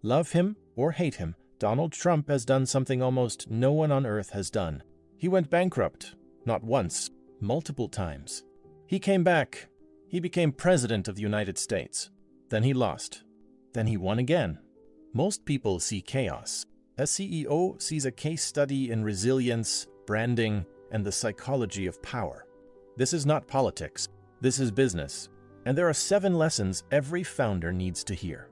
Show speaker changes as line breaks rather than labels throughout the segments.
Love him or hate him, Donald Trump has done something almost no one on earth has done. He went bankrupt, not once, multiple times. He came back. He became president of the United States. Then he lost. Then he won again. Most people see chaos. A CEO sees a case study in resilience, branding, and the psychology of power. This is not politics. This is business. And there are 7 lessons every founder needs to hear.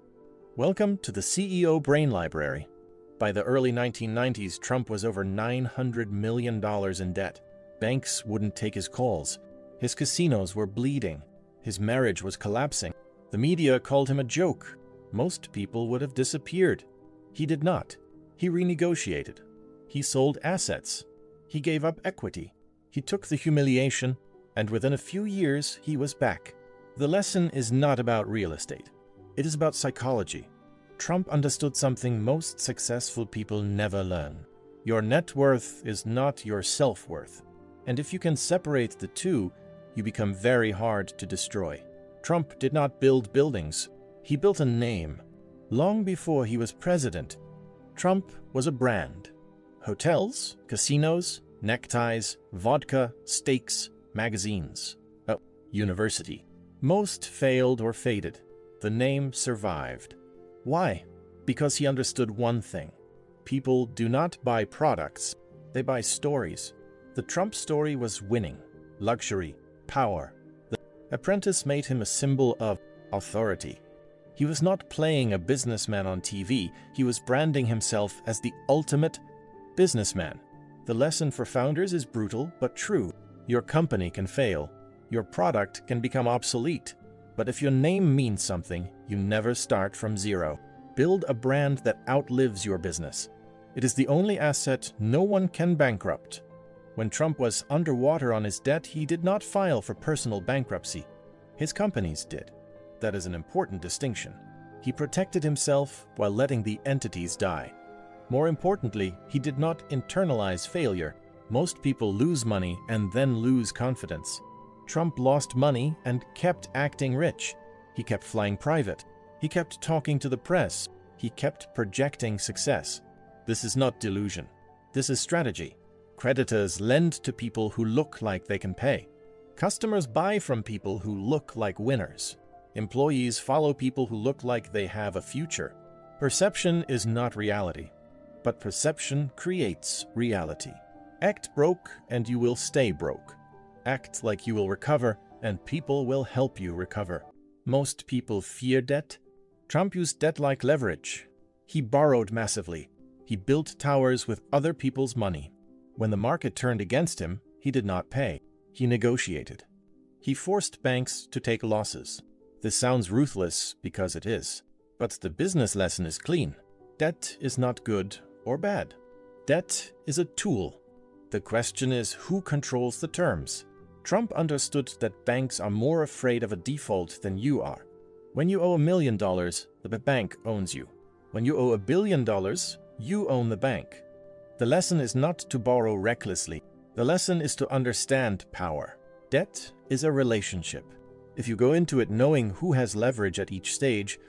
Welcome to the CEO Brain Library. By the early 1990s, Trump was over $900 million in debt. Banks wouldn't take his calls. His casinos were bleeding. His marriage was collapsing. The media called him a joke. Most people would have disappeared. He did not. He renegotiated. He sold assets. He gave up equity. He took the humiliation, and within a few years, he was back. The lesson is not about real estate. It is about psychology. Trump understood something most successful people never learn. Your net worth is not your self-worth. And if you can separate the two, you become very hard to destroy. Trump did not build buildings. He built a name. Long before he was president, Trump was a brand. Hotels, casinos, neckties, vodka, steaks, magazines. Oh, university. Most failed or faded. The name survived. Why? Because he understood one thing. People do not buy products, they buy stories. The Trump story was winning, luxury, power. The Apprentice made him a symbol of authority. He was not playing a businessman on TV, he was branding himself as the ultimate businessman. The lesson for founders is brutal but true. Your company can fail. Your product can become obsolete. But if your name means something, you never start from zero. Build a brand that outlives your business. It is the only asset no one can bankrupt. When Trump was underwater on his debt, he did not file for personal bankruptcy. His companies did. That is an important distinction. He protected himself while letting the entities die. More importantly, he did not internalize failure. Most people lose money and then lose confidence. Trump lost money and kept acting rich. He kept flying private. He kept talking to the press. He kept projecting success. This is not delusion. This is strategy. Creditors lend to people who look like they can pay. Customers buy from people who look like winners. Employees follow people who look like they have a future. Perception is not reality, but perception creates reality. Act broke and you will stay broke. Act like you will recover, and people will help you recover. Most people fear debt. Trump used debt like leverage. He borrowed massively. He built towers with other people's money. When the market turned against him, he did not pay. He negotiated. He forced banks to take losses. This sounds ruthless because it is. But the business lesson is clean. Debt is not good or bad. Debt is a tool. The question is who controls the terms. Trump understood that banks are more afraid of a default than you are. When you owe $1 million, the bank owns you. When you owe $1 billion, you own the bank. The lesson is not to borrow recklessly. The lesson is to understand power. Debt is a relationship. If you go into it knowing who has leverage at each stage,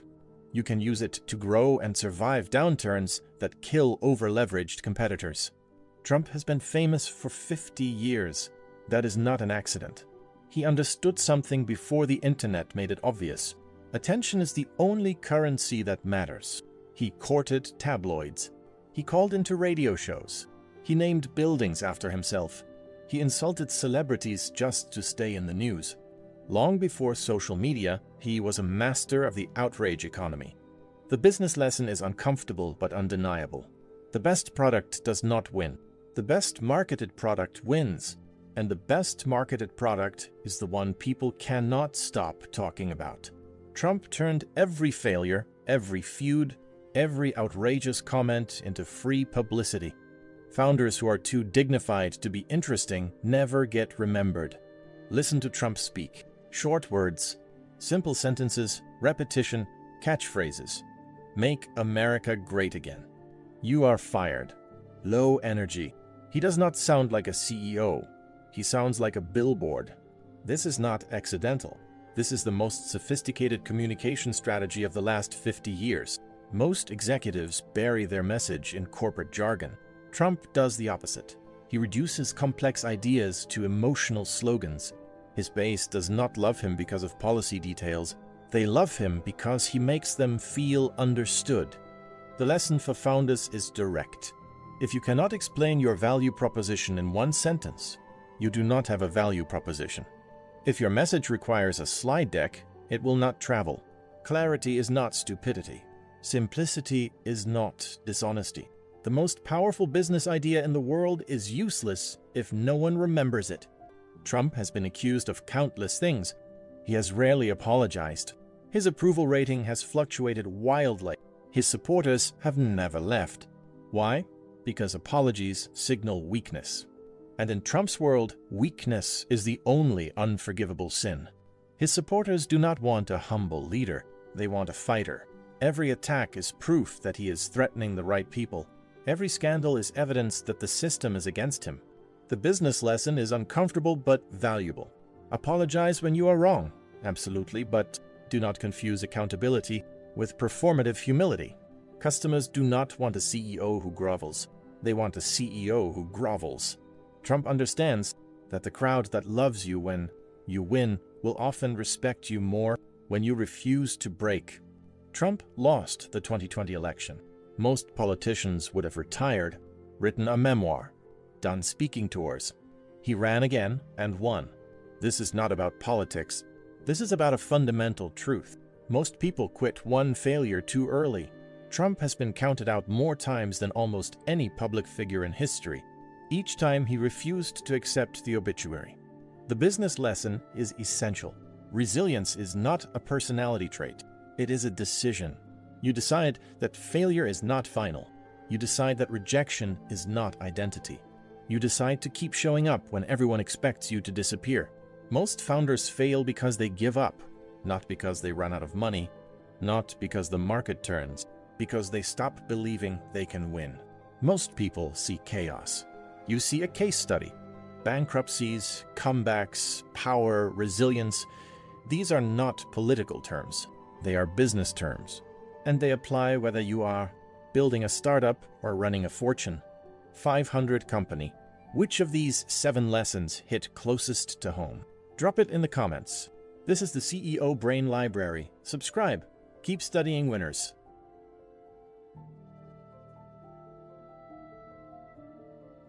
you can use it to grow and survive downturns that kill over-leveraged competitors. Trump has been famous for 50 years. That is not an accident. He understood something before the internet made it obvious. Attention is the only currency that matters. He courted tabloids. He called into radio shows. He named buildings after himself. He insulted celebrities just to stay in the news. Long before social media, he was a master of the outrage economy. The business lesson is uncomfortable but undeniable. The best product does not win. The best marketed product wins. And the best marketed product is the one people cannot stop talking about. Trump turned every failure, every feud, every outrageous comment into free publicity. Founders who are too dignified to be interesting never get remembered. Listen to Trump speak. Short words, simple sentences, repetition, catchphrases. Make America great again. You are fired. Low energy. He does not sound like a CEO. He sounds like a billboard. This is not accidental. This is the most sophisticated communication strategy of the last 50 years. Most executives bury their message in corporate jargon. Trump does the opposite. He reduces complex ideas to emotional slogans. His base does not love him because of policy details. They love him because he makes them feel understood. The lesson for founders is direct. If you cannot explain your value proposition in one sentence, you do not have a value proposition. If your message requires a slide deck, it will not travel. Clarity is not stupidity. Simplicity is not dishonesty. The most powerful business idea in the world is useless if no one remembers it. Trump has been accused of countless things. He has rarely apologized. His approval rating has fluctuated wildly. His supporters have never left. Why? Because apologies signal weakness. And in Trump's world, weakness is the only unforgivable sin. His supporters do not want a humble leader. They want a fighter. Every attack is proof that he is threatening the right people. Every scandal is evidence that the system is against him. The business lesson is uncomfortable but valuable. Apologize when you are wrong, absolutely, but do not confuse accountability with performative humility. Customers do not want a CEO who grovels. They want a CEO who grovels. Trump understands that the crowd that loves you when you win will often respect you more when you refuse to break. Trump lost the 2020 election. Most politicians would have retired, written a memoir, done speaking tours. He ran again and won. This is not about politics. This is about a fundamental truth. Most people quit one failure too early. Trump has been counted out more times than almost any public figure in history. Each time he refused to accept the obituary. The business lesson is essential. Resilience is not a personality trait. It is a decision. You decide that failure is not final. You decide that rejection is not identity. You decide to keep showing up when everyone expects you to disappear. Most founders fail because they give up, not because they run out of money, not because the market turns, because they stop believing they can win. Most people see chaos. You see a case study. Bankruptcies, comebacks, power, resilience. These are not political terms. They are business terms. And they apply whether you are building a startup or running a Fortune 500 company. Which of these 7 lessons hit closest to home? Drop it in the comments. This is the CEO Brain Library. Subscribe. Keep studying winners.